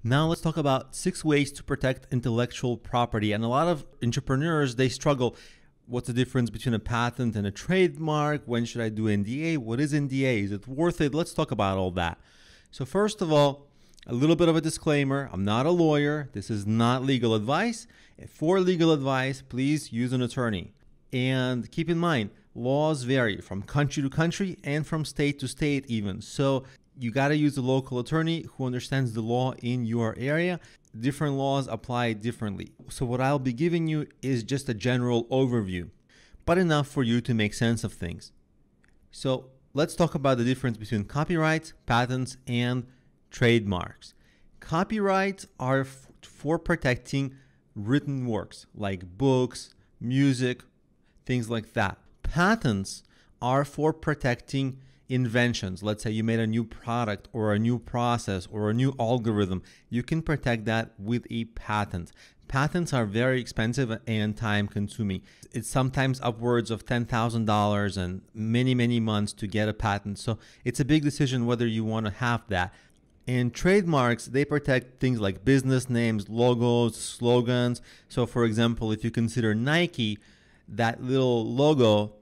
Now let's talk about 6 ways to protect intellectual property. And a lot of entrepreneurs, they struggle. What's the difference between a patent and a trademark? When should I do NDA? What is NDA? Is it worth it? Let's talk about all that. So first of all, a little bit of a disclaimer. I'm not a lawyer. This is not legal advice. For legal advice, please use an attorney. And keep in mind, laws vary from country to country and from state to state even. So you got to use a local attorney who understands the law in your area. Different laws apply differently. So what I'll be giving you is just a general overview, but enough for you to make sense of things. So let's talk about the difference between copyrights, patents, and trademarks. Copyrights are for protecting written works like books, music, things like that. Patents are for protecting inventions. Let's say you made a new product or a new process or a new algorithm. You can protect that with a patent. Patents are very expensive and time consuming. It's sometimes upwards of $10,000 and many months to get a patent. So it's a big decision whether you want to have that. And trademarks, they protect things like business names, logos, slogans. So for example, if you consider Nike, that little logo,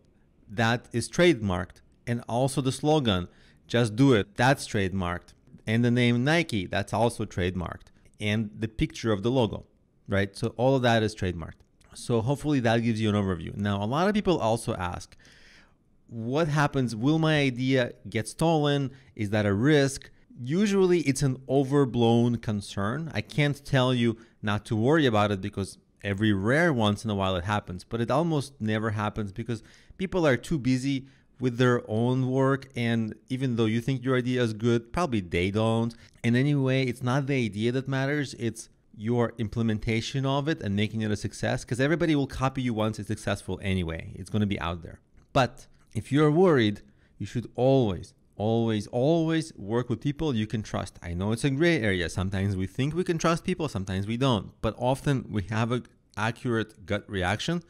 that is trademarked. And also the slogan, just do it, that's trademarked. And the name Nike, that's also trademarked. And the picture of the logo, right? So all of that is trademarked. So hopefully that gives you an overview. Now, a lot of people also ask, what happens? Will my idea get stolen? Is that a risk? Usually it's an overblown concern. I can't tell you not to worry about it because every rare once in a while it happens, but it almost never happens because people are too busy with their own work, and even though you think your idea is good, probably they don't. And anyway, it's not the idea that matters, it's your implementation of it and making it a success, because everybody will copy you once it's successful anyway. It's going to be out there. But if you're worried, you should always work with people you can trust. I know it's a gray area. Sometimes we think we can trust people, sometimes we don't, but often we have an accurate gut reaction.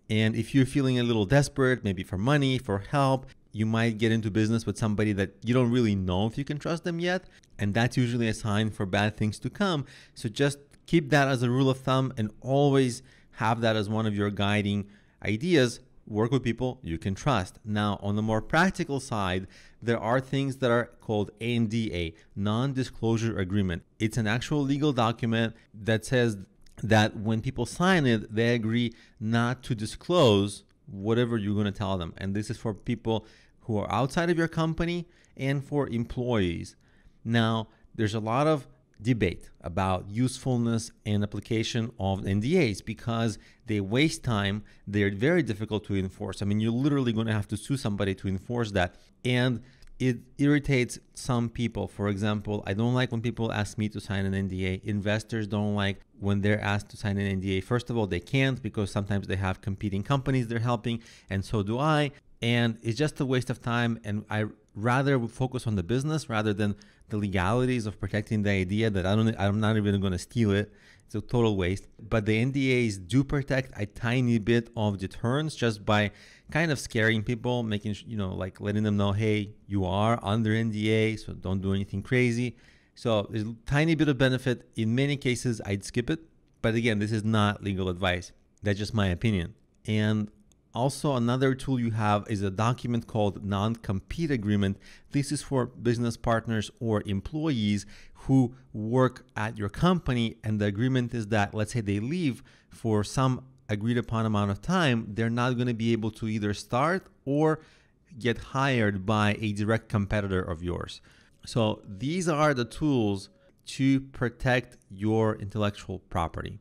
And if you're feeling a little desperate, maybe for money, for help, you might get into business with somebody that you don't really know if you can trust them yet. And that's usually a sign for bad things to come. So just keep that as a rule of thumb and always have that as one of your guiding ideas. Work with people you can trust. Now, on the more practical side, there are things that are called NDA, non-disclosure agreement. It's an actual legal document that says that when people sign it, they agree not to disclose whatever you're going to tell them. And this is for people who are outside of your company and for employees. Now, there's a lot of debate about usefulness and application of NDAs because they waste time. They're very difficult to enforce. I mean, you're literally going to have to sue somebody to enforce that. And it irritates some people. For example, I don't like when people ask me to sign an NDA. Investors don't like when they're asked to sign an NDA. First of all, they can't because sometimes they have competing companies they're helping, and so do I. And it's just a waste of time. And I rather focus on the business rather than the legalities of protecting the idea that I'm not even going to steal it. It's a total waste. But the NDAs do protect a tiny bit of deterrence just by kind of scaring people, making, like letting them know, hey, you are under NDA, so don't do anything crazy. So there's a tiny bit of benefit. In many cases, I'd skip it. But again, this is not legal advice. That's just my opinion. And also, another tool you have is a document called non-compete agreement. This is for business partners or employees who work at your company. And the agreement is that, let's say they leave for some agreed upon amount of time, they're not going to be able to either start or get hired by a direct competitor of yours. So these are the tools to protect your intellectual property.